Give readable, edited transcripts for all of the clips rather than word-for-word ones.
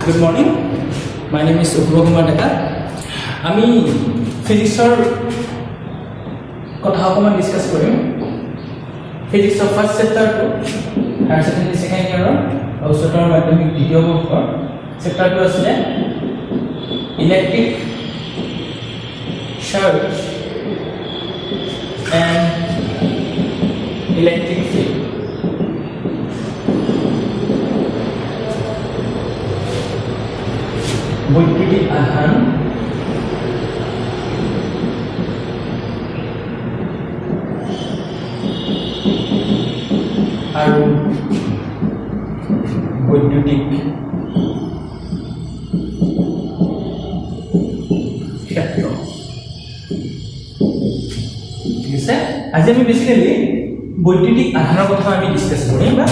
Good morning. My name is Upro Kumar Deka. আমি ফিজিক্সৰ কথা অকণমান ডিছকাছ কৰিম। ফিজিক্সৰ ফাৰ্ষ্ট চেপ্টাৰটো হায়াৰ ছেকেণ্ডেৰী ছেকেণ্ড ইয়াৰৰ উচ্চতৰ মাধ্যমিক দ্বিতীয় বৰ্ষৰ চেপ্টাৰটো আছিলে electric charge and electric field. বৈদ্যুতিক আধান আৰু বৈদ্যুতিক ক্ষেত্ৰ। ঠিক আছে, আজি আমি বেচিকেলি বৈদ্যুতিক আধানৰ কথা আমি ডিছকাছ কৰিম বা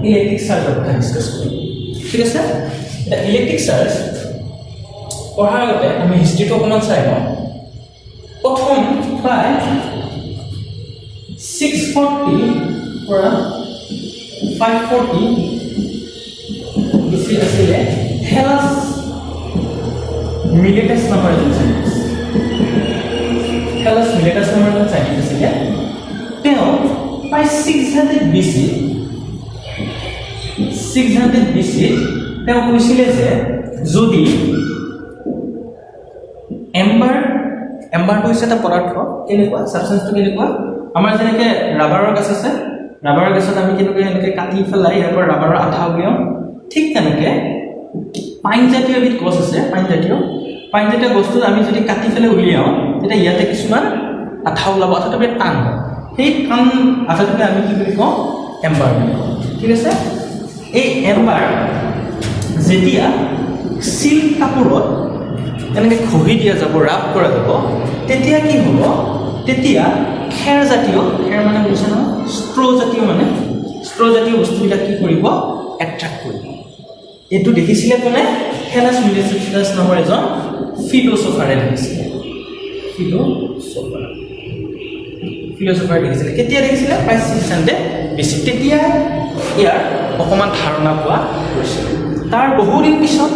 ইলেক্ট্ৰিক চাৰ্জৰ কথা ডিছকাছ কৰিম। ঠিক আছে, ইলেক্ট্ৰিক চাৰ্জ পঢ়াৰ আগতে আমি হিষ্ট্ৰীটো অকণমান চাই লওঁ। প্ৰথম প্ৰায় 640 পৰা 540 BC আছিলে হেলাছ মিলেটাছ নামৰ এজন চাইণ্টিষ্ট। হেলাছ মিলেটাছ নামৰ এজন চাইণ্টিষ্ট আছিলে। তেওঁ প্ৰায় 600 BC তেওঁ কৈছিলে যে যদি এম্বাৰটো হৈছে এটা পদাৰ্থ, কেনেকুৱা ছাবষ্টেন্সটো কেনেকুৱা, আমাৰ যেনেকৈ ৰাবাৰৰ গছ আছে, ৰাবাৰৰ গছত আমি কেনেকৈ এনেকৈ কাটি পেলাই ইয়াৰ পৰা ৰাবাৰৰ আঠা উলিয়াওঁ, ঠিক তেনেকৈ পাইনজাতীয় এবিধ গছ আছে, পাইনজাতীয় গছটো আমি যদি কাটি পেলাই উলিয়াওঁ তেতিয়া ইয়াতে কিছুমান আঠা ওলাব, আঠাটো বিৰাট টান হয়। সেই টান আঠাটোকে আমি কি বুলি কওঁ, এম্বাৰ বুলি কওঁ। ঠিক আছে, এই এম্বাৰ যেতিয়া চিল্ক কাপোৰত এনেকৈ ঘঁহি দিয়া যাব, ৰাব কৰা যাব, তেতিয়া কি হ'ব, তেতিয়া খেৰ মানে বুজিছে নহয়, ষ্ট্ৰ'জাতীয় বস্তুবিলাক কি কৰিব, এট্ৰেক্ট কৰিব। এইটো দেখিছিলে কোনে, হেলাছ মিলেটাছ নামৰ এজন ফিল'চফাৰে দেখিছিলে। ফিল'চফাৰে দেখিছিলে। কেতিয়া দেখিছিলে, প্ৰায় 600 BC। তেতিয়া ইয়াৰ অকণমান ধাৰণা পোৱা গৈছিল। তাৰ বহুদিন পিছত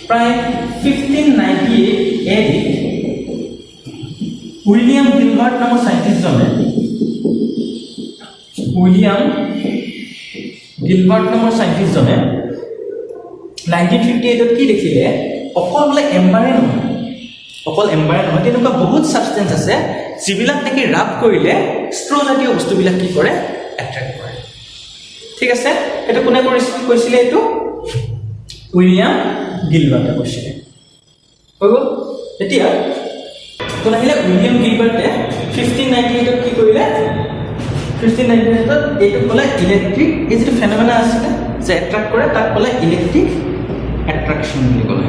প্ৰায় 1598 AD উইলিয়াম গিলবাৰ্ট নামৰ চাইণ্টিষ্টজনে 1958 কি দেখিলে, অকল এম্বাৰে নহয়, তেনেকুৱা বহুত ছাবষ্টেন্স আছে যিবিলাক নেকি ৰাব কৰিলে ষ্ট্ৰ'জাতীয় বস্তুবিলাক কি কৰে, এট্ৰেক্ট কৰে। ঠিক আছে, এইটো কোনে কৈছিলে, এইটো উইলিয়াম গিলবাৰ্টে কৈছিলে। হৈ গ'ল। এতিয়া কোন আহিলে, উইলিয়াম গিলবাৰ্টে 1598 কি কৰিলে, 1598 এইটো ক'লে ইলেক্ট্ৰিক, এই যিটো ফেনমেনা আছিলে যে এট্ৰেক্ট কৰে, তাক ক'লে ইলেক্ট্ৰিক এট্ৰেকশ্যন বুলি ক'লে।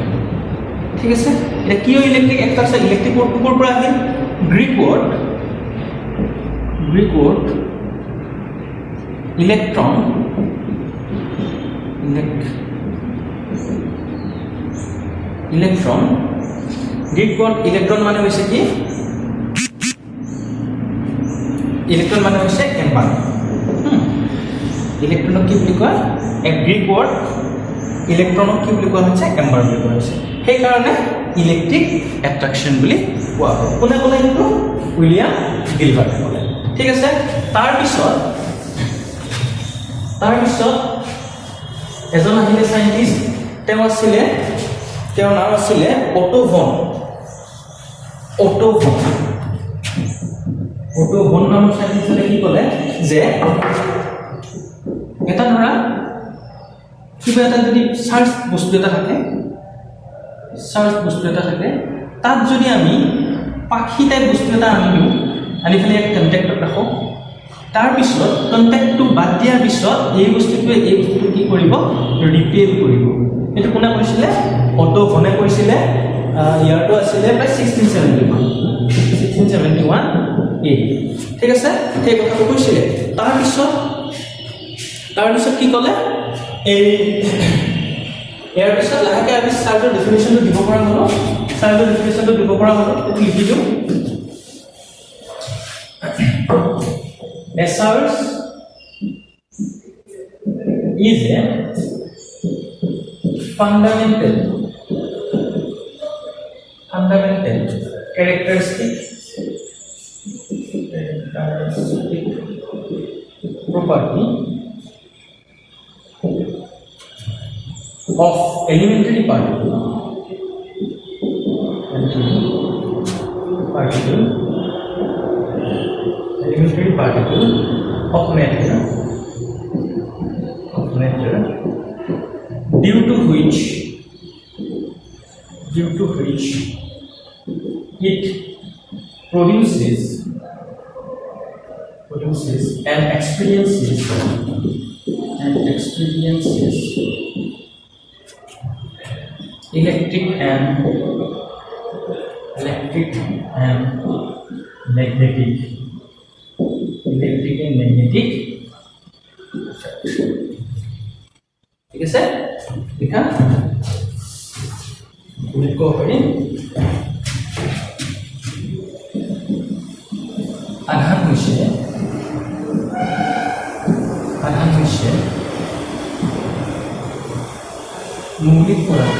ঠিক আছে, এতিয়া কিয় ইলেক্ট্ৰিক এট্ৰেকশ্যন, ইলেক্ট্ৰিক ৱৰ্ডটো ক'ৰ পৰা আহিল, Greek word electron, Greek word electron মানে হৈছে কি, ইলেক্ট্ৰন মানে হৈছে এম্বাৰ। ইলেক্ট্ৰনক কি বুলি কয়, গ্ৰীক ৱৰ্ড ইলেক্ট্ৰনক কি বুলি কোৱা হৈছে, এম্বাৰ বুলি কোৱা হৈছে। সেইকাৰণে ইলেক্ট্ৰিক এট্ৰেকশ্যন বুলি কোৱা হয়। কোনে ক'লে এইটো, উইলিয়াম গিলবাৰ্টে ক'লে। ঠিক আছে, তাৰপিছত এজন আহিলে চাইণ্টিষ্ট, তেওঁৰ নাম আছিলে অটো ভন নামৰ চাইণ্টিষ্টে কি ক'লে যে এটা ধৰা কিবা এটা যদি চাৰ্জ বস্তু এটা থাকে, তাত যদি আমি পাখি টাইপ বস্তু এটা আনি পেলাই এক কণ্টেক্টত ৰাখোঁ, তাৰপিছত কণ্টেক্টটো বাদ দিয়াৰ পিছত এই বস্তুটো কি কৰিব, ৰিপেল কৰিব। এইটো কোনে কৈছিলে, অটো ভনে কৈছিলে। ইয়াৰটো আছিলে প্ৰায় 1671 AD। ঠিক আছে, সেই কথাটো কৈছিলে। তাৰপিছত কি ক'লে, ইয়াৰ পিছত লাহেকৈ আমি চাৰ্জৰ ডেফিনেশ্যনটো দিব পৰা হ'লোঁ। এইটো লিখি দিওঁ, A surge is a fundamental characteristic property of elementary particle of matter due to which it produces and experiences electric and magnetic effect. ठीक है सर, लिखा लिखो पढ़ी आधान विषय मौलिक पदार्थ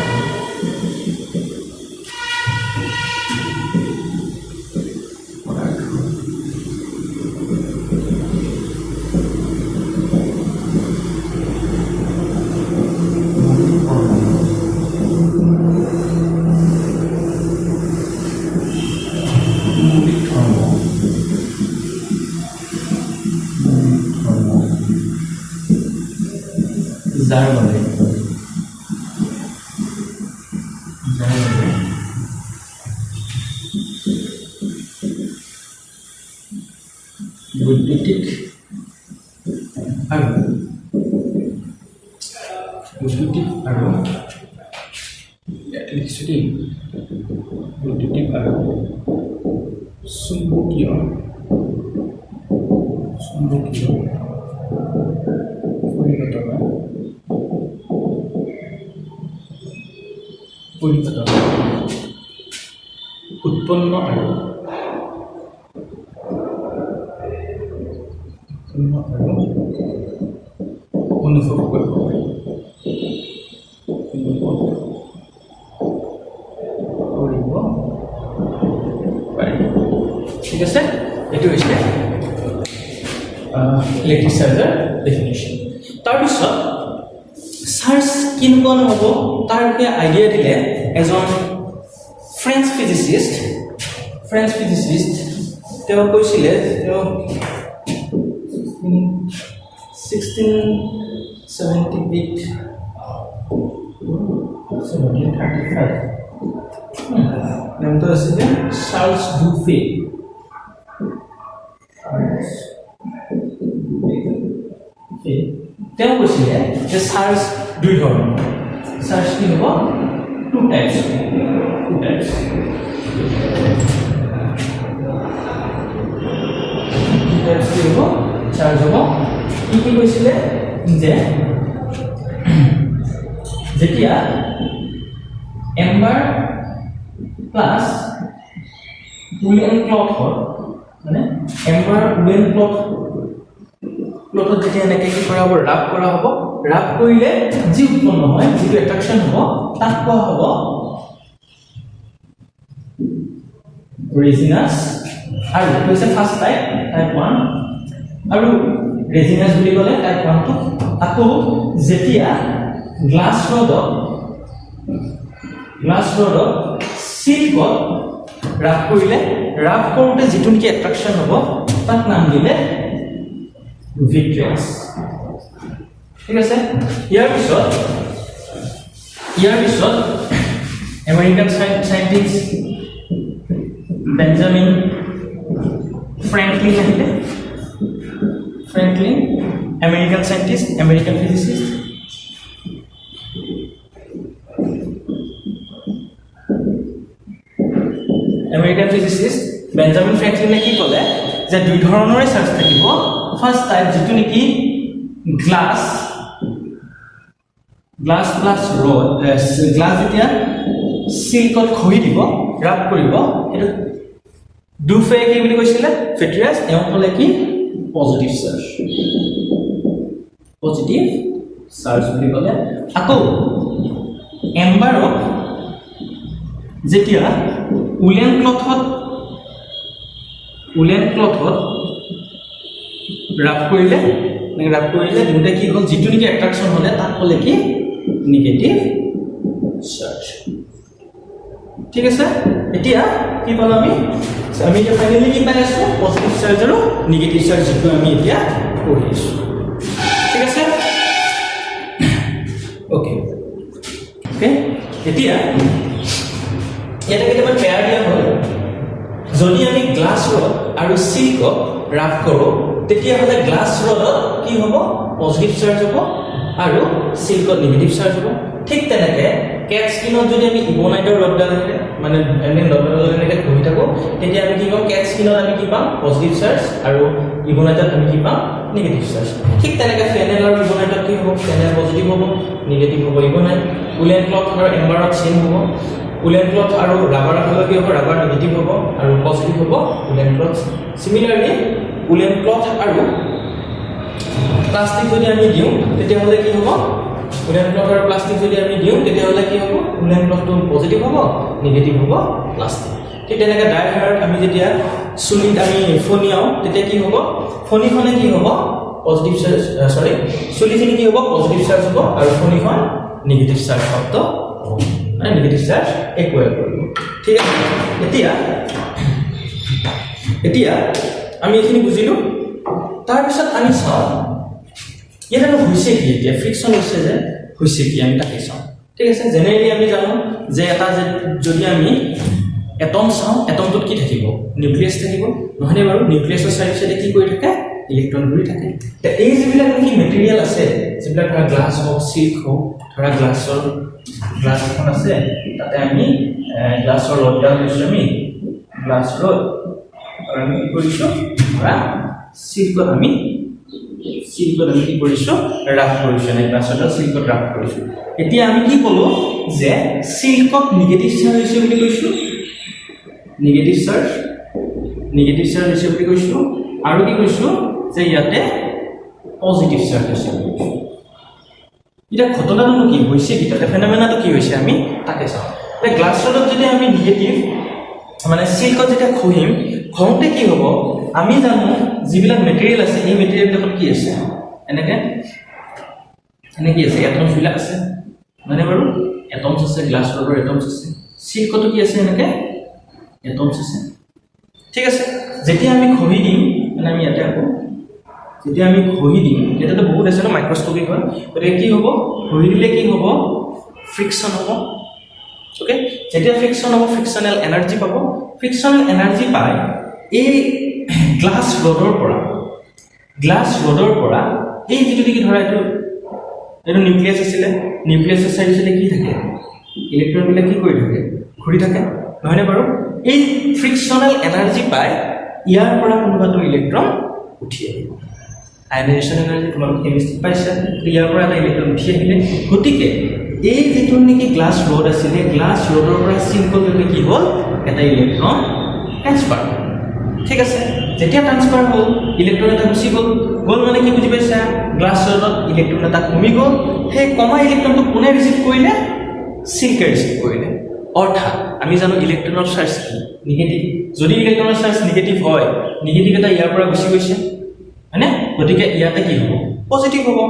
বৈদ্যুতিক আৰু চুম্বকীয় পৰিঘটনা উৎপন্ন আৰু অনুভৱ কৰিব পাৰি। ঠিক আছে, এইটো হৈছে ইলেক্ট্ৰিক চাৰ্জৰ ডেফিনেশ্যন। তাৰপিছত চাৰ্জ কেনেকুৱা হ'ব তাৰ বিষয়ে আইডিয়া দিলে এজন ফ্ৰেঞ্চ ফিজিচিষ্ট তেওঁ কৈছিলে, তেওঁ 1678 1735 নামটো আছিলে চাৰ্লছ ডুফে। তেওঁ কৈছিলে যে চাৰ্জ দুই ধৰণৰ, চাৰ্জ কি হ'ব টু টাইপছ কি হ'ব চাৰ্জ হ'ব। কি কৈছিলে যে যেতিয়া এম্বাৰ প্লাছ উলেন ক্লথৰ মানে এম্বাৰ উলেন ক্লথত যেতিয়া এনেকৈ কি কৰা হ'ব, ৰাব কৰা হ'ব, ৰাব কৰিলে যি উৎপন্ন হয়, যিটো এট্ৰাকশ্যন হ'ব তাক কোৱা হ'ব ৰেজিনাছ। আৰু এইটো হৈছে ফাৰ্ষ্ট টাইপ 1। আৰু ৰেজিনাছ বুলি ক'লে টাইপ 1টো আকৌ যেতিয়া গ্লাছ ৰডত চিল্কত ৰাব কৰিলে, ৰাব কৰোঁতে যিটো নেকি এট্ৰাকশ্যন হ'ব তাক নাম দিলে ভিট্ৰিয়াছ। ঠিক আছে, ইয়াৰ পিছত আমেৰিকান সাইন্টিষ্ট বেঞ্জামিন ফ্ৰেংকলিন আহিলে। Franklin American scientist, American physicist. American physicist Benjamin ফ্ৰেংকলিনে কি ক'লে যে দুই ধৰণৰে চাৰ্জ থাকিব। ফাৰ্ষ্ট টাইপ যিটো নেকি গ্লাছ প্লাছ ৰড, গ্লাছ যেতিয়া চিল্কত ঘঁহি দিব, ৰাব কৰিব, সেইটো ডুফে কি বুলি কৈছিলে ভিট্ৰিয়াছ। এওঁ ক'লে কি পজিটিভ চাৰ্জ বুলি ক'লে আকৌ এম্বাৰক যেতিয়া উলেন ক্লথত ৰাব কৰিলে দিওঁতে কি হ'ল যিটো নেকি এট্ৰাকশ্যন হ'লে তাক ক'লে কি নিগেটিভ চাৰ্জ ঠিক আছে এতিয়া কি পালোঁ আমি এতিয়া ফাইনেলি কি পাই আছোঁ পজিটিভ চাৰ্জ আৰু নিগেটিভ চাৰ্জ যিটো আমি এতিয়া পঢ়ি আছোঁ ঠিক আছে অ'কে এতিয়া ইয়াতে কেইটামান পেয়াৰ দিয়া হ'ল যদি আমি গ্লাছ ৰড আৰু চিল্কক ৰাব কৰোঁ তেতিয়াহ'লে গ্লাছ ৰডত কি হ'ব পজিটিভ চাৰ্জ হ'ব আৰু চিল্কত নিগেটিভ চাৰ্জ হ'ব ঠিক তেনেকৈ কেট স্কিনত যদি আমি ইবনাইটৰ ৰডডাল মানে ৰডডাল এনেকৈ ঘূৰি থাকোঁ তেতিয়া আমি কি পাম কেট স্কিনত আমি কি পাম পজিটিভ চাৰ্জ আৰু ইবনাইটত আমি কি পাম নিগেটিভ চাৰ্জ ঠিক তেনেকৈ ফেনেল আৰু ইবনাইটত কি হ'ব ফেনেল পজিটিভ হ'ব নিগেটিভ হ'ব ইবনাইট উলেন ক্লথ আৰু এম্বাৰত চেম হ'ব উলেন ক্লথ আৰু ৰাবাৰ হ'লে কি হ'ব ৰাবাৰ নিগেটিভ হ'ব আৰু পজিটিভ হ'ব woollen cloth similarly woollen cloth আৰু প্লাষ্টিক যদি আমি দিওঁ তেতিয়াহ'লে কি হ'ব উলেন ক্লথ আৰু প্লাষ্টিক যদি আমি দিওঁ তেতিয়াহ'লে কি হ'ব উলেন ক্লথটো পজিটিভ হ'ব নিগেটিভ হ'ব প্লাষ্টিক ঠিক তেনেকৈ ড্ৰাই হেয়াৰত আমি যেতিয়া চুলিত আমি ফণিয়াওঁ তেতিয়া কি হ'ব ফণিখনে কি হ'ব পজিটিভ চাৰ্জ চুলিখিনি কি হ'ব পজিটিভ চাৰ্জ হ'ব আৰু ফণিখন নিগেটিভ চাৰ্জ প্ৰাপ্ত হ'ব মানে নিগেটিভ চাৰ্জ একুৱাই কৰিব ঠিক আছে এতিয়া আমি এইখিনি বুজিলোঁ তাৰপিছত আমি চাওঁ ইয়াত হৈছে কি এতিয়া ফ্ৰিকশ্যন হৈছে যে হৈছে কি আমি তাকে চাওঁ ঠিক আছে জেনেৰেলি আমি জানো যে এটা যদি আমি এটম চাওঁ এটমটোত কি থাকিব নিউক্লিয়াছ থাকিব নহয়নে বাৰু নিউক্লিয়াছৰ চাইডে চাইডে কি কৰি থাকে ইলেক্ট্ৰন ঘূৰি থাকে এই যিবিলাক নেকি মেটেৰিয়েল আছে যিবিলাক ধৰা গ্লাছ হওক চিল্ক হওক ধৰা গ্লাছ এখন আছে তাতে আমি গ্লাছৰ ৰডডাল লৈছোঁ আমি গ্লাছ ৰড আৰু আমি কি কৰিছোঁ ধৰা চিল্কত আমি কি কৰিছোঁ ৰাফ কৰিছোঁ এনে গ্লাছৰ চিল্কত ৰাফ কৰিছোঁ এতিয়া আমি কি ক'লোঁ যে চিল্কত নিগেটিভ চাৰ্জ হৈছে বুলি কৈছোঁ নিগেটিভ চাৰ্জ হৈছে বুলি কৈছোঁ আৰু কি কৈছোঁ যে ইয়াতে পজিটিভ চাৰ্জ হৈছে বুলি কৈছোঁ এতিয়া ঘটনাটো কি হৈছে কি তাতে ফেনমেনাটো কি হৈছে আমি তাকে চাওঁ এতিয়া গ্লাছ ৰডত যদি আমি নিগেটিভ মানে চিল্কত যেতিয়া খুহিম খোঁতে কি হ'ব আমি জানো যিবিলাক মেটেৰিয়েল আছে এই মেটেৰিয়েলবিলাকত কি আছে এনেকৈ কি আছে এটমছবিলাক আছে মানে বাৰু এটমছ আছে গ্লাছ ৰডৰ এটমছ আছে চিল্কতো কি আছে এনেকৈ এটমছ আছে ঠিক আছে যেতিয়া আমি খহি দিম মানে আমি ইয়াতে আকৌ যেতিয়া আমি খহি দিম এতিয়াতো বহুত আছে ন মাইক্ৰস্কপিক হয় গতিকে কি হ'ব খহি দিলে কি হ'ব ফ্ৰিকশ্যন হ'ব অ'কে যেতিয়া ফ্ৰিকশ্যন হ'ব ফ্ৰিকশ্যনেল এনাৰ্জি পাব ফ্ৰিকশ্যনেল এনাৰ্জি পায় এই গ্লাছ ৰডৰ পৰা এই যিটো নেকি ধৰা এইটো নিউক্লিয়াছ আছিলে নিউক্লিয়াছৰ চাইডে চাইডে কি থাকে ইলেক্ট্ৰনবিলাক কি কৰি থাকে ঘূৰি থাকে নহয়নে বাৰু এই ফ্ৰিকশ্যনেল এনাৰ্জি পাই ইয়াৰ পৰা কোনোবাটো ইলেক্ট্ৰন উঠি আহিব আয়নাইজেশ্যন এনাৰ্জি তোমালোকে কেমিষ্ট্ৰিত পাইছা ইয়াৰ পৰা এটা ইলেক্ট্ৰন উঠি আহিলে গতিকে এই যিটো নেকি গ্লাছ ৰড আছিলে গ্লাছ ৰডৰ পৰা চিল্কলৈকে কি হ'ল এটা ইলেক্ট্ৰন ট্ৰান্সফাৰ ঠিক আছে যেতিয়া ট্ৰান্সফাৰ হ'ল ইলেক্ট্ৰন এটা গুচি গ'ল মানে কি বুজি পাইছা গ্লাছ ৰডত ইলেক্ট্ৰন এটা কমি গ'ল সেই কমা ইলেক্ট্ৰনটো কোনে ৰিচিভ কৰিলে চিল্কে ৰিচিভ কৰিলে অৰ্থাৎ আমি জানো ইলেক্ট্ৰনৰ চাৰ্জ কি নিগেটিভ যদি ইলেক্ট্ৰনৰ চাৰ্জ নিগেটিভ হয় নিগেটিভ এটা ইয়াৰ পৰা গুচি গৈছে হয়নে গতিকে ইয়াতে কি হ'ব পজিটিভ হ'ব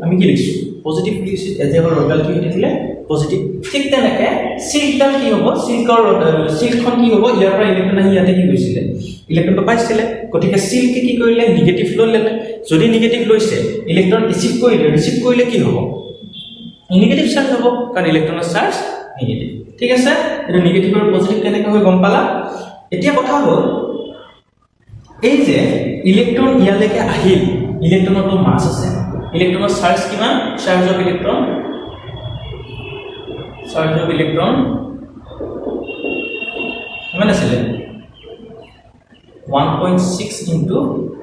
আমি কি লিখিছোঁ পজিটিভ লিখিছোঁ এজে হ'ল ৰডাল কি হৈ থাকিলে পজিটিভ ঠিক তেনেকৈ চিল্কডাল কি হ'ব চিল্কখন কি হ'ব ইয়াৰ পৰা ইলেক্ট্ৰন আহি ইয়াতে কি গৈছিলে ইলেক্ট্ৰনটো পাইছিলে গতিকে চিল্কে কি কৰিলে নিগেটিভ লৈ ল'লে যদি নিগেটিভ লৈছে ইলেক্ট্ৰন ৰিচিভ কৰিলে কি হ'ব নিগেটিভ চাৰ্জ হ'ব কাৰণ ইলেক্ট্ৰনৰ চাৰ্জ নিগেটিভ ঠিক আছে এইটো নিগেটিভ আৰু পজিটিভ কেনেকৈ হৈ গম পালা এতিয়া কথা হ'ল এই যে ইলেক্ট্ৰন ইয়ালৈকে আহিল ইলেক্ট্ৰনতো মাছ আছে ইলেক্ট্ৰনৰ চাৰ্জ কিমান চাৰ্জ অফ ইলেক্ট্ৰন কিমান আছিলে 1.6 into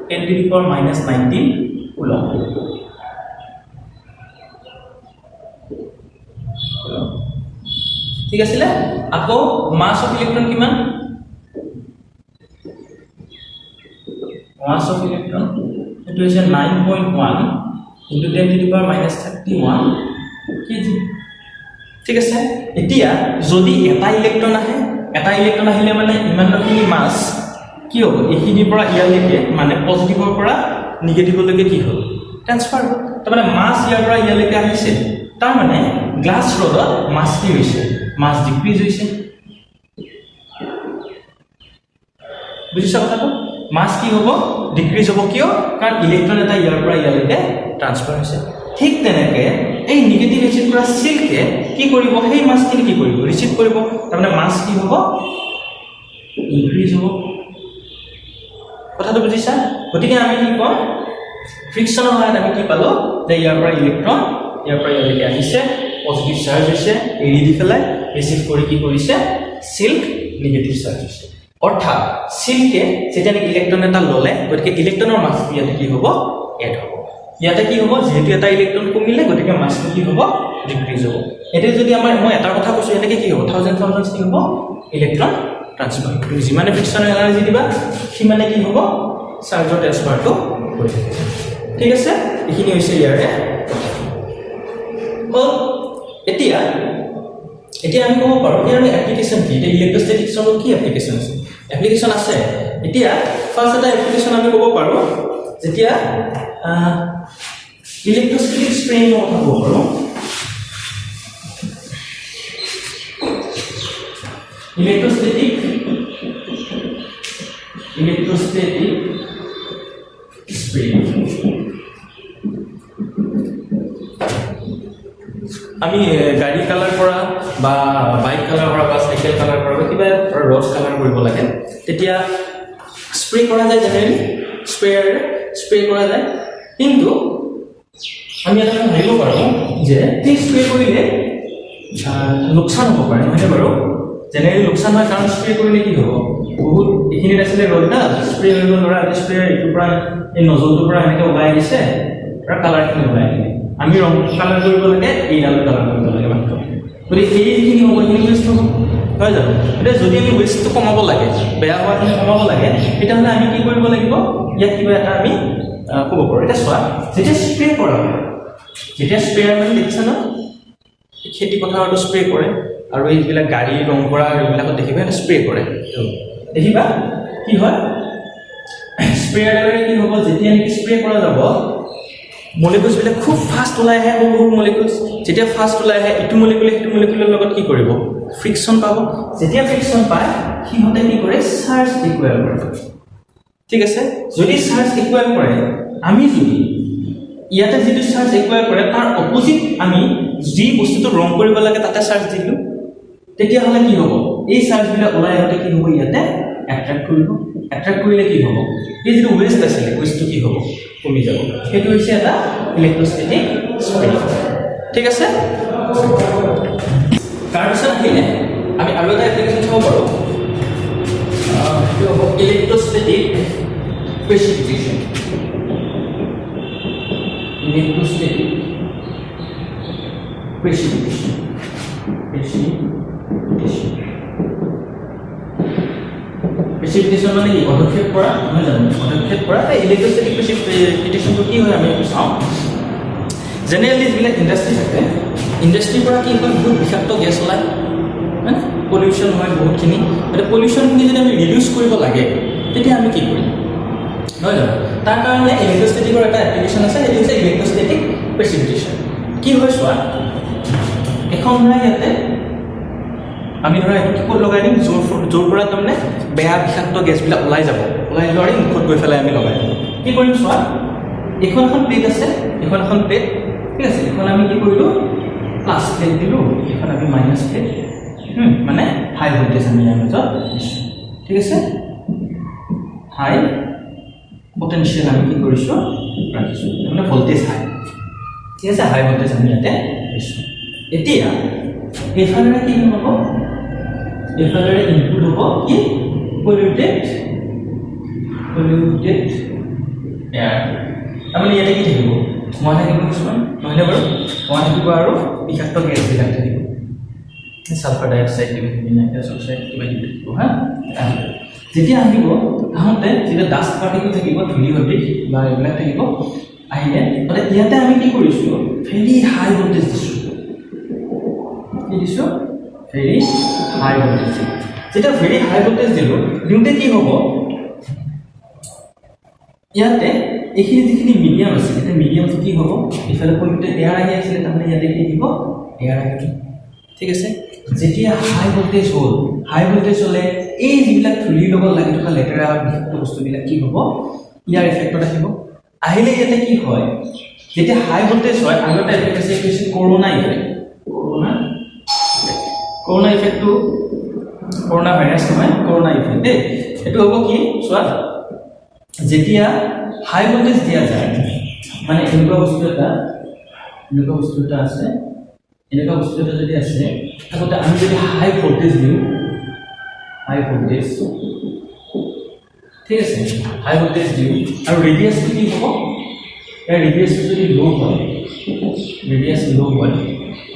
10 to the power minus 19 coulomb ঠিক আছে আকৌ মাস অফ ইলেক্ট্ৰন কিমান মাস অফ ইলেক্ট্ৰন এটো হৈছে 9.1 into 10 to the power minus 31 kg ঠিক আছে এতিয়া যদি এটা ইলেক্ট্ৰন আহিলে মানে ইমানখিনি মাস কি হ'ব এইখিনিৰ পৰা ইয়ালৈকে মানে পজিটিভৰ পৰা নেগেটিভলৈকে কি হ'ল ট্ৰান্সফাৰ হ'ল তাৰমানে মাস ইয়াৰ পৰা ইয়ালৈকে আহিছে তাৰ মানে গ্লাছ ৰডত মাস কি হৈছে মাস ডিক্ৰিজ হৈছে বুজিছা কথাটো মাস কি হ'ব ডিক্ৰিজ হ'ব কিয় কাৰণ ইলেক্ট্ৰন এটা ইয়াৰ পৰা ইয়ালৈকে ট্ৰান্সফাৰ হৈছে ঠিক তেনেকৈ এই নেগেটিভ এচিড পৰা সিল্কে কি কৰিব সেই মাসখিনি কি কৰিব ৰিচিভ কৰিব তাৰমানে মাস কি হ'ব ইনক্ৰিজ হ'ব কথাটো বুজিছা গতিকে আমি কি কম ফ্ৰিকশনৰ সহায়ত আমি কি পালো যে ইয়াৰ পৰা ইলেক্ট্ৰন ইয়াৰ পৰা ইয়ালৈকে আহিছে পজিটিভ চাৰ্জ হৈছে এৰি দি পেলাই ৰিচিভ কৰি কি কৰিছে সিল্ক নেগেটিভ চাৰ্জ হৈছে অৰ্থাৎ সিল্কে যেতিয়া ইলেক্ট্ৰন এটা ললে গতিকে ইলেক্ট্ৰনৰ মাস ইয়াতে কি হ'ব এড হ'ব ইয়াতে কি হ'ব যেহেতু এটা ইলেক্ট্ৰন কমিলে গতিকে মাসটো কি হ'ব ডিক্ৰিজ হ'ব এতে যদি মই এটা কথা কৈছো এনেকে কি হ'ব থাউজেণ্ড কি হ'ব ইলেক্ট্ৰন ট্ৰান্সফাৰ তুমি যিমানে ফ্ৰিকশনৰ এনাৰ্জি দিবা সিমানে কি হ'ব চাৰ্জৰ ট্ৰান্সফাৰটো হৈ থাকিব ঠিক আছে এইখিনি হৈছে ইয়াৰে এতিয়া আমি ক'ব পাৰোঁ ইয়াৰ এপ্লিকেশ্যন কি এতিয়া ইলেক্ট্ৰষ্টেটিক্সৰ কি এপ্লিকেশ্যন আছে এপ্লিকেশ্যন আছে এতিয়া ফাৰ্ষ্ট এটা এপ্লিকেশ্যন আমি ক'ব পাৰোঁ যেতিয়া ইলেক্ট্ৰষ্টেটিক স্প্ৰেইং কথা ক'ব পাৰোঁ ইলেক্ট্ৰষ্টেটিক স্প্ৰেইং আমি গাড়ী কালাৰ কৰা বা বাইক কালাৰ কৰা বা সাইকেল কালাৰ কৰা বা কিবা ৰড কালাৰ কৰিব লাগে তেতিয়া স্প্ৰে কৰা যায় জেনেৰেলি স্প্ৰে কৰা যায় কিন্তু আমি এটা ভাবিব পাৰোঁ যে এই স্প্ৰে কৰিলে লোকচান হ'ব পাৰে নহয়নে বাৰু জেনেৰেলি লোকচান হয় কাৰণ স্প্ৰে কৰিলে কি হ'ব বহুত এইখিনিত আছিলে ৰডডাল স্প্ৰে হৈ গ'ল ধৰা স্প্ৰে এইটোৰ পৰা এই নজলটোৰ পৰা এনেকৈ ওলাই আহিছে আৰু কালাৰখিনি ওলাই আহিলে আমি ৰং কালাৰ কৰিব লাগে এইডাল কালাৰ কৰিব লাগে মাত্ৰ গতিকে এই যিখিনি হ'ব সেইখিনি ৱেষ্ট হ'ব হয় জানো এতিয়া যদি আমি ৱেষ্টটো কমাব লাগে বেয়া হোৱাখিনি কমাব লাগে তেতিয়াহ'লে আমি কি কৰিব লাগিব ইয়াত কিবা এটা আমি ক'ব পাৰোঁ এতিয়া চোৱা যেতিয়া স্প্ৰে কৰা হয় যেতিয়া স্প্ৰেয়াৰ মানে দেখিছা ন খেতি পথাৰতো স্প্ৰে কৰে আৰু এইবিলাক গাড়ী ৰং কৰা এইবিলাকত দেখিবা এটা স্প্ৰে কৰে দেখিবা কি হয় স্প্ৰেয়াৰে কি হ'ব যেতিয়া নেকি স্প্ৰে কৰা যাব মলিকুলছবিলাক খুব ফাষ্ট ওলাই আহে সৰু মলিকুলছ যেতিয়া ফাষ্ট ওলাই আহে ইটো মলিকুলে সিটো মলিকুলৰ লগত কি কৰিব ফ্ৰিকশ্যন পাব যেতিয়া ফ্ৰিকশ্যন পায় সিহঁতে কি কৰে চাৰ্জ ইকুৱেল কৰে ঠিক আছে যদি চাৰ্জ ইকুৱেল কৰে আমি যদি ইয়াতে যিটো চাৰ্জ ইকুৱেল কৰে তাৰ অপজিট আমি যি বস্তুটো ৰং কৰিব লাগে তাতে চাৰ্জ দিলোঁ তেতিয়াহ'লে কি হ'ব এই চাৰ্জবিলাক ওলাই আহোঁতে কি হ'ব ইয়াতে এট্ৰেক্ট কৰিলে কি হ'ব এই যিটো ৱেষ্ট আছিলে ৱেষ্টটো কি হ'ব কমি যাব সেইটো হৈছে এটা ইলেক্ট্ৰষ্টেটিক স্প্ৰে ঠিক আছে তাৰপিছত আহিলে আমি আৰু এটা এপ্লিকেশ্যন চাব পাৰোঁ সেইটো হ'ব ইলেক্ট্ৰষ্টেটিক প্ৰেচিপিটেশ্যন প্ৰেচিপিটেশ্যন মানে কি পদক্ষেপ কৰা নহয় জানো পদক্ষেপ কৰা ইলেক্ট্ৰষ্টেটিক প্ৰেচিপিটেশ্যনটো কি হয় আমি এইটো চাওঁ জেনেৰেলি যিবিলাক ইণ্ডাষ্ট্ৰি থাকে ইণ্ডাষ্ট্ৰিৰ পৰা কি হয় বহুত বিষাক্ত গেছ ওলায় মানে পলিউশ্যন হয় বহুতখিনি এতিয়া পলিউশ্যনখিনি যদি আমি ৰিডিউচ কৰিব লাগে তেতিয়া আমি কি কৰিম নহয় জানো তাৰ কাৰণে ইলেক্ট্ৰষ্টেটিকৰ এটা এপ্লিকেশ্যন আছে সেইটো হৈছে ইলেক্ট্ৰষ্টেটিক প্ৰেচিপিটেশ্যন কি হয় চোৱা এখন ধৰা ইয়াতে আমি ধৰা এইটো ক'ত লগাই দিম য'ৰ পৰা তাৰমানে বেয়া বিষাক্ত গেছবিলাক ওলাই যোৱাৰ মুখত গৈ পেলাই আমি লগাই দিম কি কৰিম চোৱা এখন প্লেট আছে এখন প্লেট ঠিক আছে এখন আমি কি কৰিলোঁ প্লাছ প্লেট দিলোঁ এখন আমি মাইনাছ প্লেট মানে হাই ভল্টেজ আমি ইয়াৰ মাজত দিছোঁ ঠিক আছে হাই পটেনচিয়েল আমি কি কৰিছোঁ ৰাখিছোঁ মানে ভল্টেজ হাই ঠিক আছে হাই ভল্টেজ আমি ইয়াতে দিছোঁ এতিয়া এইফালে কি হ'ব এইফালে ইনপুট হ'ব কি পলিউটেড এয়াৰ তাৰমানে ইয়াতে কি থাকিব ধোঁৱা থাকিব কিছুমান নহয়নে বাৰু ধোঁৱা থাকিব আৰু বিষাক্ত গেছবিলাক থাকিব সালফাৰ ডাই অক্সাইড নাইট্ৰাছ অক্সাইড কিবা কিবি থাকিব হা যেতিয়া আহিব আহোঁতে যেতিয়া ডাষ্ট পাৰ্টিকেল থাকিব ধূলি সদৃশ বা এইবিলাক থাকিব আহিলে মানে ইয়াতে আমি কি কৰিছোঁ ভেৰি হাই ভোল্টেজ দিছোঁ কি দিছোঁ ভেৰি হাই ভোল্টেজ যেতিয়া ভেৰি হাই ভোল্টেজ দিলোঁ দিওঁতে কি হ'ব ইয়াতে এইখিনি যিখিনি মিডিয়াম আছে এতিয়া মিডিয়ামটো কি হ'ব ইফালে পলিউটেড এয়াৰ আহি আছিলে তাৰমানে ইয়াতে কি দিব এয়াৰ আহিব ঠিক আছে যেতিয়া হাই ভোল্টেজ হ'ল হাই ভোল্টেজ হ'লে এই যিবিলাক ধূলিৰ লগত লাগি থকা লেতেৰা বিষাক্ত বস্তুবিলাক কি হ'ব ইয়াৰ এফেক্টত আহিব আহিলে ইয়াতে কি হয় যেতিয়া হাই ভোল্টেজ হয় আৰু এটা এফেক্ট আছে এইটো হৈছে কৰোনা ইফেক্ট কৰোনা ইফেক্টটো কৰোনা ভাইৰাছ নহয় কৰোনা ইফেক্ট দেই এইটো হ'ব কি চোৱা যেতিয়া হাই ভোল্টেজ দিয়া যায় মানে এনেকুৱা বস্তু এটা আছে এনেকুৱা বস্তু এটা যদি আছে আগতে আমি যদি হাই ভোল্টেজ দিওঁ হাই ভোল্টেজ ঠিক আছে হাই ভোল্টেজ দিওঁ আৰু ৰেডিয়াছটো কি হ'ব ইয়াৰ ৰেডিয়াছটো যদি ল' হয় ৰেডিয়াছ ল' হয়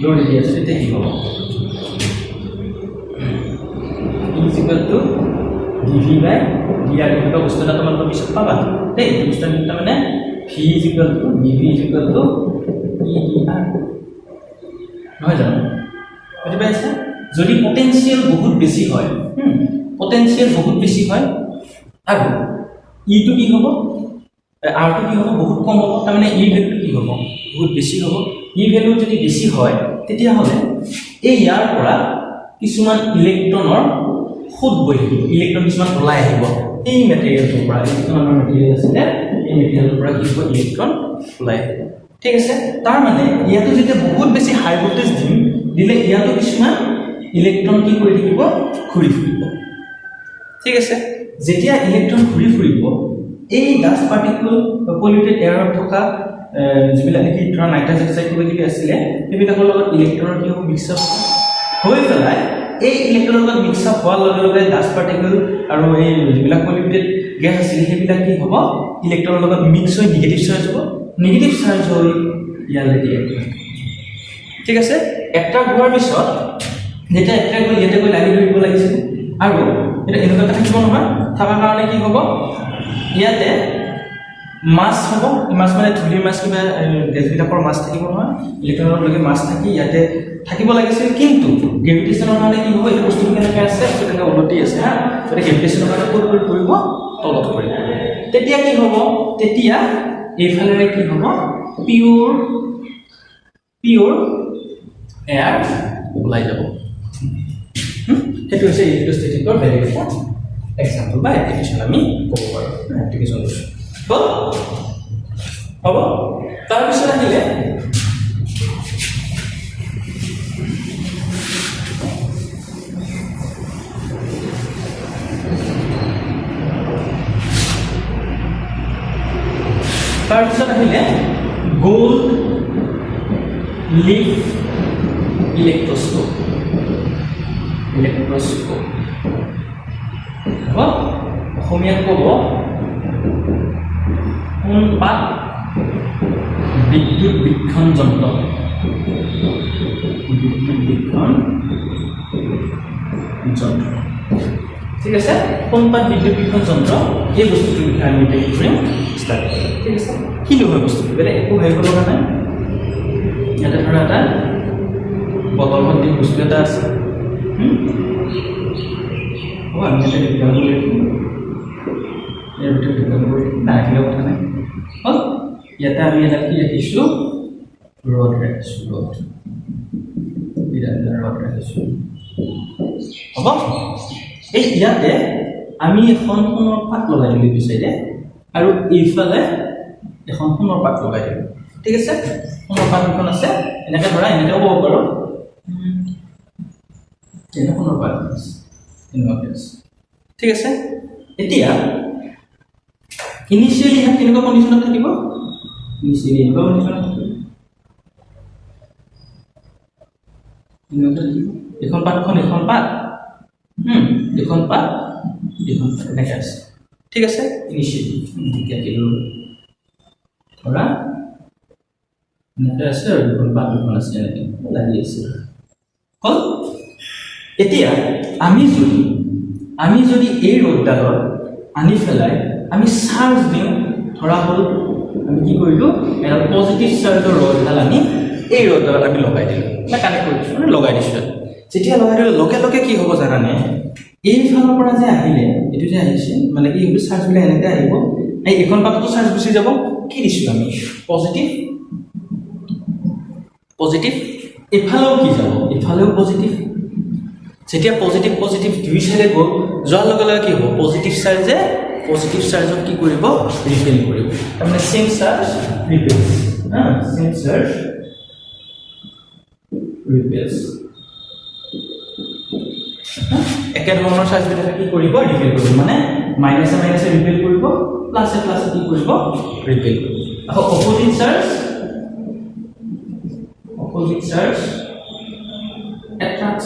ল' ৰেডিয়াছ তেতিয়া কি হ'ব ইকুৱেল টু ডিভি বাই ডিআৰ এনেকুৱা বস্তু এটা তোমালোকৰ পিছত পাবা দেই এই বস্তু তাৰমানে ভি ইজ ইকুৱেল টু ডিভি is equal to E D R নহয় জানো বুজি পাইছে যদি পটেনচিয়েল বহুত বেছি হয় পটেনচিয়েল বহুত বেছি হয় আৰু ইটো কি হ'ব আৰটো কি হ'ব বহুত কম হ'ব তাৰমানে ই ভেলুটো কি হ'ব বহুত বেছি হ'ব ই ভেলু যদি বেছি হয় তেতিয়াহ'লে এই ইয়াৰ পৰা কিছুমান ইলেক্ট্ৰনৰ খুদ বৈ থাকিব ইলেক্ট্ৰন কিছুমান ওলাই আহিব এই মেটেৰিয়েলটোৰ পৰা যিটো আমাৰ মেটেৰিয়েল আছিলে এই মেটেৰিয়েলটোৰ পৰা কি হ'ব ইলেক্ট্ৰন ওলাই আহিব ঠিক আছে তাৰ মানে ইয়াতো যেতিয়া বহুত বেছি হাই ভোল্টেজ দিলে ইয়াতো কিছুমান ইলেক্ট্ৰন কি কৰি থাকিব ঘূৰি ফুৰিব ঠিক আছে যেতিয়া ইলেক্ট্ৰন ঘূৰি ফুৰিব এই ডাষ্ট পাৰ্টিকল পলিউটেড এয়াৰত থকা যিবিলাক নেকি ধৰা নাইট্ৰাছ অক্সাইড কিবা কিবি আছিলে সেইবিলাকৰ লগত ইলেক্ট্ৰনৰ কি হ'ব মিক্স আপ হৈ পেলাই এই ইলেক্ট্ৰনৰ লগত মিক্স আপ হোৱাৰ লগে লগে ডাষ্ট পাৰ্টিকল আৰু এই যিবিলাক পলিউটেড গেছ আছিল সেইবিলাক কি হ'ব ইলেক্ট্ৰনৰ লগত মিক্স হৈ নিগেটিভ চাৰ্জ হ'ব নিগেটিভ চাৰ্জ হৈ ইয়ালৈ দিয়ে ঠিক আছে একটা হোৱাৰ পিছত যেতিয়া একটা গৈ ইয়াতে গৈ লাগি ধৰিব লাগিছিল আৰু এটা এনেকুৱা থাকিব নহয় থকাৰ কাৰণে কি হ'ব ইয়াতে মাছ হ'ব মাছ মানে ধূলিৰ মাছ কিবা গেছবিলাকৰ মাছ থাকিব নহয় ইলেক্ট্ৰনৰ লগে মাছ থাকি ইয়াতে থাকিব লাগিছিল কিন্তু গ্ৰেভিটেশ্যনৰ কাৰণে কি হ'ব এই বস্তুটো কেনেকৈ আছে তেনেকৈ উলটি আছে হা গতিকে গ্ৰেভিটেশ্যনৰ কাৰণে ক'ত কৰি পৰিব তলত পৰিব তেতিয়া কি হ'ব তেতিয়া এইফালেৰে কি হ'ব পিয়ৰ এয়াৰ ওলাই যাব সেইটো হৈছে ইলেক্ট্ৰষ্টেটিকৰ ভেৰি এটা এক্সাম্পল বা এপ্লিকেশ্যন আমি ক'ব পাৰোঁ এপ্লিকেশ্যন লৈছোঁ হ'ব তাৰপিছত আহিলে গোল্ড লিফ ইলেক্ট্ৰস্কোপ অসমীয়াত ক'ব কোনপাত বিদ্যুৎ বীক্ষণ যন্ত্ৰ ঠিক আছে কোনপাত বিদ্যুৎ বীক্ষণ যন্ত্ৰ এই বস্তুটোৰ বিষয়ে আমি এতিয়া কৰিম ষ্টাৰ্ট কৰিম ঠিক আছে কি নহয় বস্তুটো বেলেগ একো ভাবিব লগা নাই ইয়াতে ধৰা এটা বটল ভৰ্তি বস্তু এটা আছে আমি ইয়াতে বিজ্ঞান কৰি ইয়াৰ ভিতৰত বিজ্ঞান কৰি নাৰাখিলেও কথা নাই হ'ল ইয়াতে আমি এটা কি ৰাখিছোঁ ৰড ৰাখিছোঁ ৰড ৰাখিছোঁ হ'ব এই ইয়াতে আমি এখন সোণৰ পাত লগাই দিলোঁ বিচাৰিলে আৰু এইফালে এখন সোণৰ পাত লগাই দিলোঁ ঠিক আছে সোণৰ পাত এখন আছে এনেকৈ ধৰা এনেকৈও ক'ব পাৰোঁ এনে সোণৰ পাত আছে এনেকুৱাকৈ আছে ঠিক আছে এতিয়া ইনিচিয়েলি ইয়াত কেনেকুৱা কণ্ডিশ্যনত থাকিব ইনিচিয়েলি এনেকুৱা কণ্ডিশ্যনত থাকিব এখন পাতখন এখন পাত এখন পাত এনেকৈ আছে ঠিক আছে ইনিচিয়েলি এতিয়া দিলোঁ ধৰা এনেকৈ আছে আৰু দুখন পাত দুখন আছে এনেকৈ লাগি আছে হ'ল এতিয়া আমি যদি এই ৰ'দডালত আনি পেলাই আমি চাৰ্জ দিওঁ ধৰা হ'ল আমি কি কৰিলোঁ এডাল পজিটিভ চাৰ্জৰ ৰডডাল আমি এই ৰডডালত আমি লগাই দিলোঁ মানে কানেক্ট কৰি দিছোঁ মানে লগাই দিছোঁ যেতিয়া লগাই দিলোঁ লগে লগে কি হ'ব জানানে এইফালৰ পৰা যে আহিলে এইটো যে আহিছে মানে কি হ'ব চাৰ্জবিলাক এনেকৈ আহিব এইখন পাততো চাৰ্জ গুচি যাব কি দিছোঁ আমি পজিটিভ পজিটিভ এফালেও কি যাব এফালেও পজিটিভ যেতিয়া পজিটিভ পজিটিভ দুই চাইডে গ'ল যোৱাৰ লগে লগে কি হ'ব পজিটিভ চাৰ্জক কি কৰিব ৰিপেল কৰিব তাৰমানে চেম চাৰ্জ ৰিপেলছ চেম চাৰ্জ ৰিপেলছ একে ধৰণৰ চাৰ্জবিলাকে কি কৰিব ৰিপেল কৰিব মানে মাইনাছে মাইনাছে ৰিপেল কৰিব প্লাছে প্লাছে কি কৰিব ৰিপেল কৰিব আকৌ অপোজিট চাৰ্জ এট্ৰাক্টছ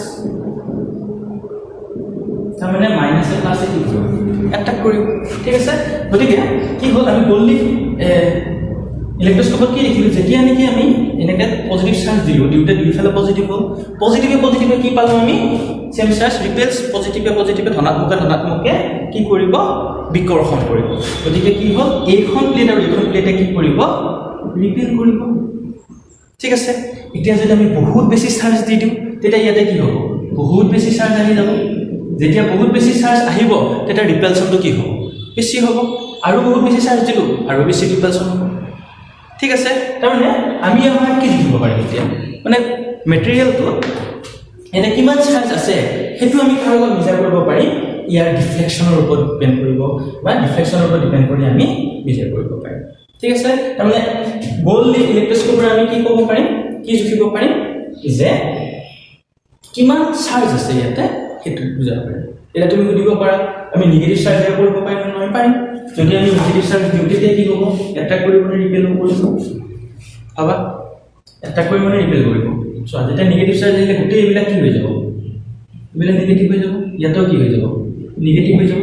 তাৰমানে মাইনাছে প্লাছে কি কৰিব এট্ৰাক্ট কৰিব ঠিক আছে গতিকে কি হ'ল আমি বললি ইলেক্ট্ৰস্কোপত কি দেখিলোঁ যেতিয়া নেকি আমি এনেকৈ পজিটিভ চাৰ্জ দিলোঁ দিওঁতে দুইফালে পজিটিভ হ'ল পজিটিভে কি পালোঁ আমি চেম চাৰ্জ ৰিপেলছ পজিটিভে ধনাত্মকে কি কৰিব বিকৰ্ষণ কৰিব গতিকে কি হ'ল এইখন প্লেট আৰু এইখন প্লেটে কি কৰিব ৰিপেল কৰিব ঠিক আছে এতিয়া যদি আমি বহুত বেছি চাৰ্জ দি দিওঁ তেতিয়া ইয়াতে কি হ'ব বহুত বেছি চাৰ্জ আহি যাব যেতিয়া বহুত বেছি চাৰ্জ আহিব তেতিয়া ৰিপেলশ্যনটো কি হ'ব বেছি হ'ব আৰু বহুত বেছি চাৰ্জ দিলোঁ আৰু বেছি ৰিপেলশ্যন হ'ব ঠিক আছে তাৰমানে আমি আমাৰ কি লিখিব পাৰিম এতিয়া মানে মেটেৰিয়েলটো এটা কিমান চাৰ্জ আছে সেইটো আমি কাৰো লগত মেজাৰ কৰিব পাৰিম ইয়াৰ ডিফ্লেকশ্যনৰ ওপৰত ডিপেণ্ড কৰিব বা ডিফ্লেকশ্যনৰ ওপৰত ডিপেণ্ড কৰি আমি মেজাৰ কৰিব পাৰিম ঠিক আছে তাৰমানে বললি ইলেক্ট্ৰস্কোপৰ আমি কি ক'ব পাৰিম কি জুখিব পাৰিম যে কিমান চাৰ্জ আছে ইয়াতে সেইটো বুজাব পাৰিম এতিয়া তুমি সুধিব পাৰা আমি নিগেটিভ চাৰ্জেৰে কৰিব পাৰিম নহয় পাৰিম যদি আমি নিগেটিভ চাৰ্জ দিওঁ তেতিয়া কি হ'ব এট্ৰাক্ট কৰিব নে ৰিপেল কৰিব ভাবা এট্ৰাক্ট কৰিব নে ৰিপেল কৰিব চ' যেতিয়া নিগেটিভ চাৰ্জ আহিলে গোটেই এইবিলাক কি হৈ যাব এইবিলাক নিগেটিভ হৈ যাব ইয়াতেও কি হৈ যাব নিগেটিভ হৈ যাব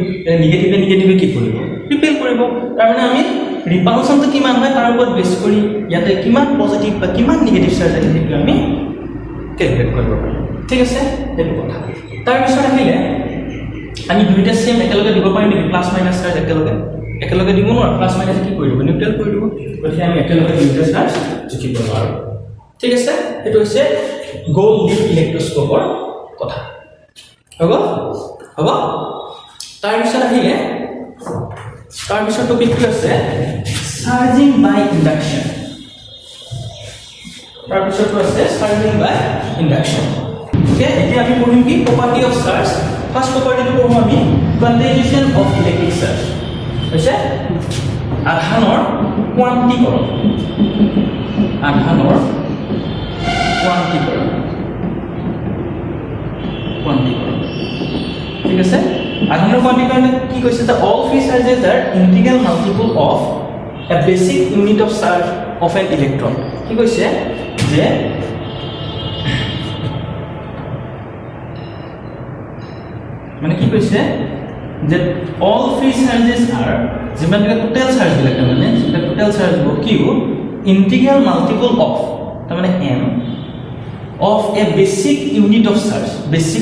নিগেটিভে কি কৰিব ৰিপেল কৰিব তাৰমানে আমি ৰিপালশ্যনটো কিমান হয় তাৰ ওপৰত বেছ কৰি ইয়াতে কিমান পজিটিভ বা কিমান নিগেটিভ চাৰ্জ আহে সেইটো আমি কেলকুলেট কৰিব পাৰিম ঠিক আছে সেইটো কথা তাৰপিছত আহিলে আমি দুইটা চেম একেলগে দিব পাৰিম নেকি প্লাছ মাইনাছ চাৰ্জ একেলগে দিব নোৱাৰোঁ প্লাছ মাইনাছ কি কৰি দিব নিউট্ৰেল কৰি দিব গতিকে আমি একেলগে দুইটা চাৰ্জ জুখিব নোৱাৰোঁ ঠিক আছে সেইটো হৈছে গোল ডিপ ইলেক্ট্ৰস্কোপৰ কথা হ'ব তাৰপিছত আহিলে তাৰপিছত টপিকটো আছে চাৰ্জিং বাই ইণ্ডাকশ্যন তাৰপিছতো আছে চাৰ্জিং বাই ইণ্ডাকশ্যন ওকে এতিয়া আমি পঢ়িম কি প্ৰপাৰ্টি অফ চাৰ্জ ফাৰ্ষ্ট প্ৰপাৰ্টিটো পঢ়োঁ আমি কোৱান্টাইজেশ্যন অফ ইলেক্ট্ৰিক চাৰ্জ হৈছে আধানৰ কোৱান্টিকৰণ ঠিক আছে আধানৰ কোৱান্টিকৰণ কি কৈছে যে all free charges R integral multiple of A basic unit of charge of an electron কি কৈছে যে মানে কি কৈছে যে অল ফ্ৰী চাৰ্জেছ আৰ যিমান টোটেল চাৰ্জ বিলাক মানে টোটেল চাৰ্জ হ'ব কি ইন্টিগ্ৰেল মাল্টিপল অফ তাৰমানে m of a basic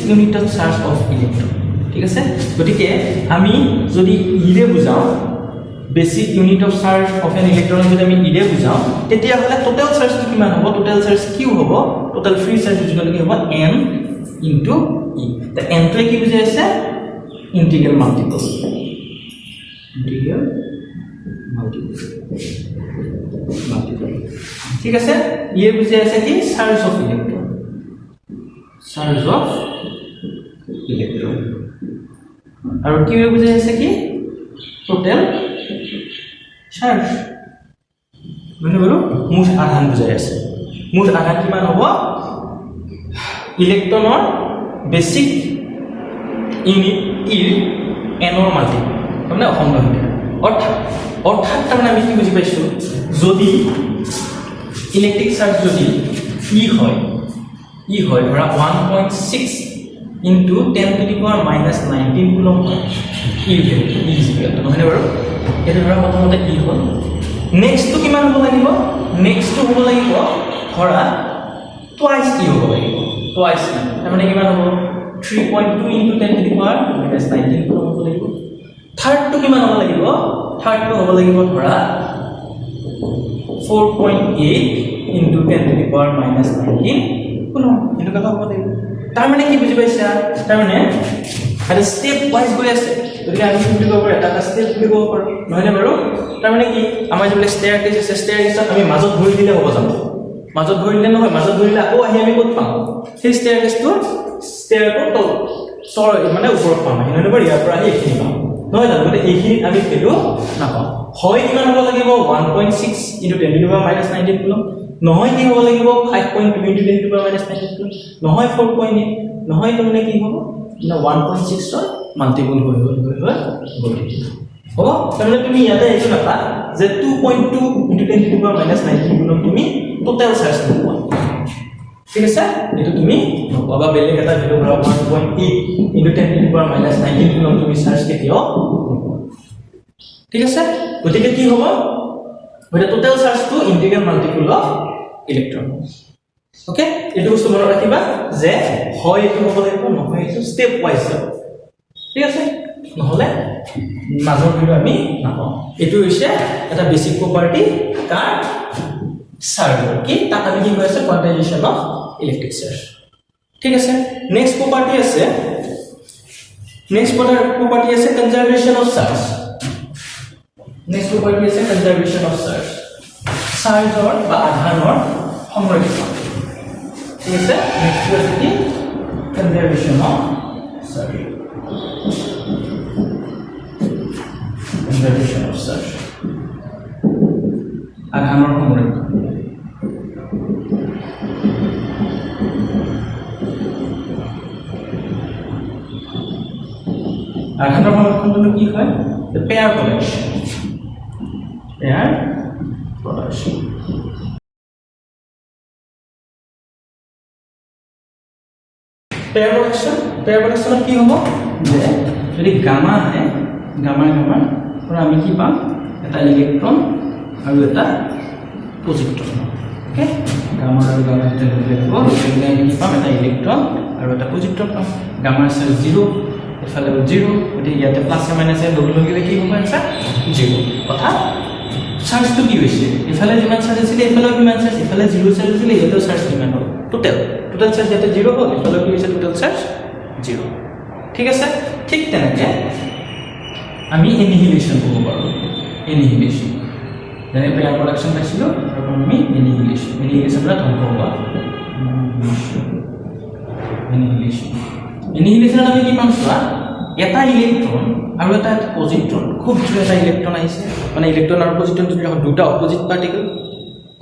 unit of charge of electron ঠিক আছে গতিকে আমি যদি ইৰে বুজাও basic unit of charge of an electron যদি আমি ইৰে বুজাও তেতিয়া হলে টোটাল চাৰ্জটো কিমান হ'ব টোটাল চাৰ্জ কিউ হ'ব টোটাল ফ্ৰী চাৰ্জ ইকুৱেল কি হ'ব m ইনটু e তে m টো কি বুজাই আছে ইন্টিগ্ৰেল মাল্টিপল ঠিক আছে ইয়ে বুজাই আছে কি চাৰ্জ অফ ইলেক্ট্ৰন আৰু কি বুজাই আছে কি টোটেল চাৰ্জ মানে বলো মুঠ আধান বুজাই আছে মুঠ আধান কিমান হ'ব ইলেক্ট্ৰনৰ বেসিক ইউনিট ইৰ এনৰ মাল্টিপল মানে অসম অৰ্থাৎ তাৰমানে আমি কি বুজি পাইছোঁ যদি ইলেক্ট্ৰিক চাৰ্জ যদি ই হয় ধৰা 1.6 into 10 to the power minus 19 coulomb হয় ই ইকুৱেল নহয়নে বাৰু এইটো ধৰা প্ৰথমতে ই হ'ল নেক্সটটো কিমান হ'ব লাগিব নেক্সটটো হ'ব লাগিব ধৰা টুৱাইছ ই হ'ব লাগিব টুৱাইছ ই তাৰমানে কিমান হ'ব 3.2 into 10 to the power minus 19 coulomb হ'ব লাগিব থাৰ্ডটো কিমান হ'ব লাগিব থাৰ্ডটো হ'ব লাগিব ধৰা 4.8 into 10 to the power minus 19 coulomb এনেকুৱা হ'ব লাগিব তাৰ মানে কি বুজি পাইছা তাৰ মানে এটা স্টেপ ওয়াইজ গৈ আছে গতিকে আমি কি কৰিব পাৰো এটা স্টেপ বুলি ক'ব পাৰো নহলে বাৰু তাৰ মানে কি আমাৰ যিবিলাক স্টেয়াৰকেজ আছে স্টেয়াৰকেজত আমি মাজত ধৰি দিলে হ'ব জানো মাজত ধৰি দিলে নহয় মাজত ধৰিলে আকৌ আহি আমি ক'ত পাম সেই ষ্টেয়াৰকেজটো ষ্টেয়াৰটো মানে ওপৰত পাম নহলে বাৰু ইয়াৰ পৰা আহি এইখিনি পাম নহয় জানো গতিকে এইখিনি আমি ভেলু নাপাম হয় কিমান হ'ব লাগিব 1.6 into 10 to the power minus 19 coulomb নহয় কি হ'ব লাগিব 5.2 into 10 to the power minus 19 coulomb নহয় 4.8 নহয় তাৰমানে কি হ'ব না 1.6 ৰ মাল্টিপল হৈ গ'ল হ'ব তাৰমানে তুমি ইয়াতে এইটো নাপা যে 2.2 into 10 to the power minus 19 coulomb তুমি টোটাল চাৰ্জ নোপোৱা ঠিক আছে এটো তুমি নপাবা বেলেগ এটা ভ্যালু ধৰা 1.8 into 10 to the power minus 19 coulomb তুমি চাৰ্জ কেতিয়াও ঠিক আছে গতিকে কি হ'ব এটা total charge to integral multiple of electron okay এটো বস্তু মনত ৰাখিবা যে হয় এটো হ'ব লাগিব নহয় এটো স্টেপ ওয়াইজ যাব ঠিক আছে নহলে মাজৰ ভিডিও আমি নাপাওঁ এটো হৈছে এটা বেসিক প্ৰপাৰ্টি কাৰ চাৰ্জৰ কি তাক আমি কি কৈছে কোয়ান্টাইজেশন অফ ইলেক্ট্ৰিক চাৰ্জ ঠিক আছে নেক্সট প্ৰপাৰ্টি আছে conservation of charge Next property is conservation of charge. Charge or আধানৰ সংৰক্ষণ ঠিক আছে next is the conservation of charge. Conservation of charge. আধানৰ সংৰক্ষণ আধানৰ সংৰক্ষণটো কি হয় the pair collection pair production pair production কি হ'ব যে যদি গামা আহে গামা পৰা আমি কি পাম এটা ইলেক্ট্ৰন আৰু এটা পজিট্ৰন ওকে গামা আৰু গামা যেটা লিখিব তেনে আমি কি পাম এটা ইলেক্ট্ৰন আৰু এটা পজিট্ৰন পাম গামাৰ চাৰ্জ 0 এফালে 0 গতিকে ইয়াতে প্লাস মাইনাস এ লগ লগে কি হ'ব আনসাৰ 0 কথা চাৰ্জটো কি হৈছে ইফালে যিমান চাৰ্জ আছিল ইফালে কিমান চাৰ্জ ইফালে 0 চাৰ্জ আছিল ইয়াতে চাৰ্জ কিমান হ'ব টোটাল চাৰ্জ ইয়াতে 0 হ'ল ইফালে কি হৈছে টোটাল চাৰ্জ 0 ঠিক আছে ঠিক তেনেকে আমি এনিহিলেশন কৰিব পাৰো এনিহিলেশন যেনে পেয়াৰ প্ৰডাকশন পাইছিল আৰু আমি এনিহিলেশনটা ধ্বংস হোৱা এনিহিলেশন আমি কি পাম চোৱা এটা ইলেক্ট্ৰন আৰু এটা পজিট্ৰন খুব জোৰে এটা ইলেক্ট্ৰন আহিছে মানে ইলেক্ট্ৰন আৰু পজিট্ৰন যদি দুটা অপোজিট পাৰ্টিকেল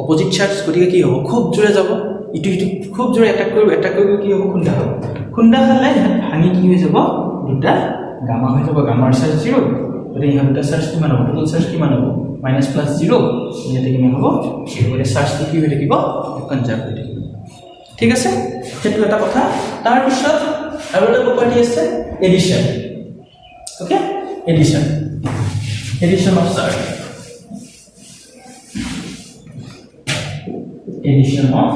অপোজিট চাৰ্জ গতিকে কি হ'ব খুব জোৰে যাব ইটো খুব জোৰে এটাক কৰিব কি হ'ব খুন্দা খালে ভাঙি কি হৈ যাব দুটা গামা হৈ যাব গামাৰ চাৰ্জ 0 গতিকে ইহত দুটা চাৰ্জ কিমান হ'ব টোটাল চাৰ্জ কিমান হ'ব মাইনাস প্লাস 0 ইয়াতে কিমান হ'ব গতিকে চাৰ্জটো কি হৈ থাকিব কনজাৰ্ভ হৈ থাকিব ঠিক আছে সেইটো এটা কথা তাৰ পিছত আৰু এটা প্ৰপাৰ্টি আছে addition okay addition of charge addition of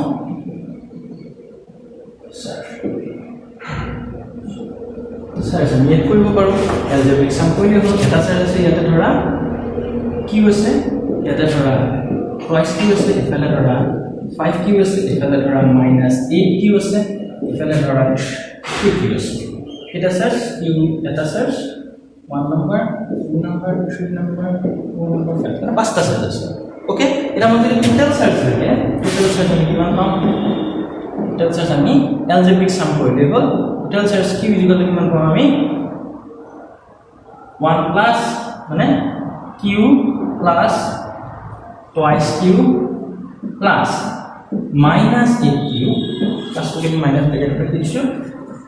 charge আমি ইয়াত কৰিব পাৰো এলজেব্ৰিক সাম কৰিলে হ'ল এটা চাৰ্জ আছে ইয়াতে ধৰা কি হৈছে ইয়াতে ধৰা টুৱাইস কি হৈছে ইফালে ধৰা 5 কিউ আছে ইফালে ধৰা -8 কিউ আছে ইফালে ধৰা 3 কিউ আছে এটা চাৰ্জ কিউ এটা charge 1 number 2 number 3 number 4 number 5 পাঁচটা চাৰ্জ আছে ওকে এটা মতে টোটাল চাৰ্জ লাগে টোটাল চাৰ্জ আমি কিমান পাম টোটাল চাৰ্জ আমি এলজেব্ৰিক সাম কৰিলে হ'ল টোটাল চাৰ্জ কিউ ইকুয়াল কিমান পাম আমি 1 প্লাস মানে Q plus twice Q plus -8q plus to get minus bracket রাখিছো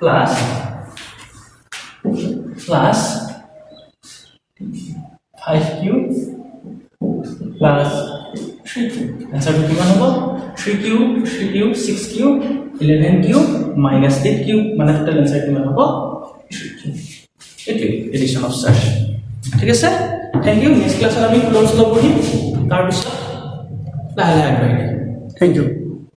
plus 5q plus 3q answer কিমান হ'ব 3q 6q 11q -8q মানে টোটাল आंसर কিমান হ'ব 3q এটো এডিশন অফ চাৰ্জ ঠিক আছে থ্যাংক ইউ নেক্সট ক্লাছত আমি কুলম্বছ ল পঢ়িম তাৰ পিছত লাহে লাহে আগবাঢ়িম Thank you.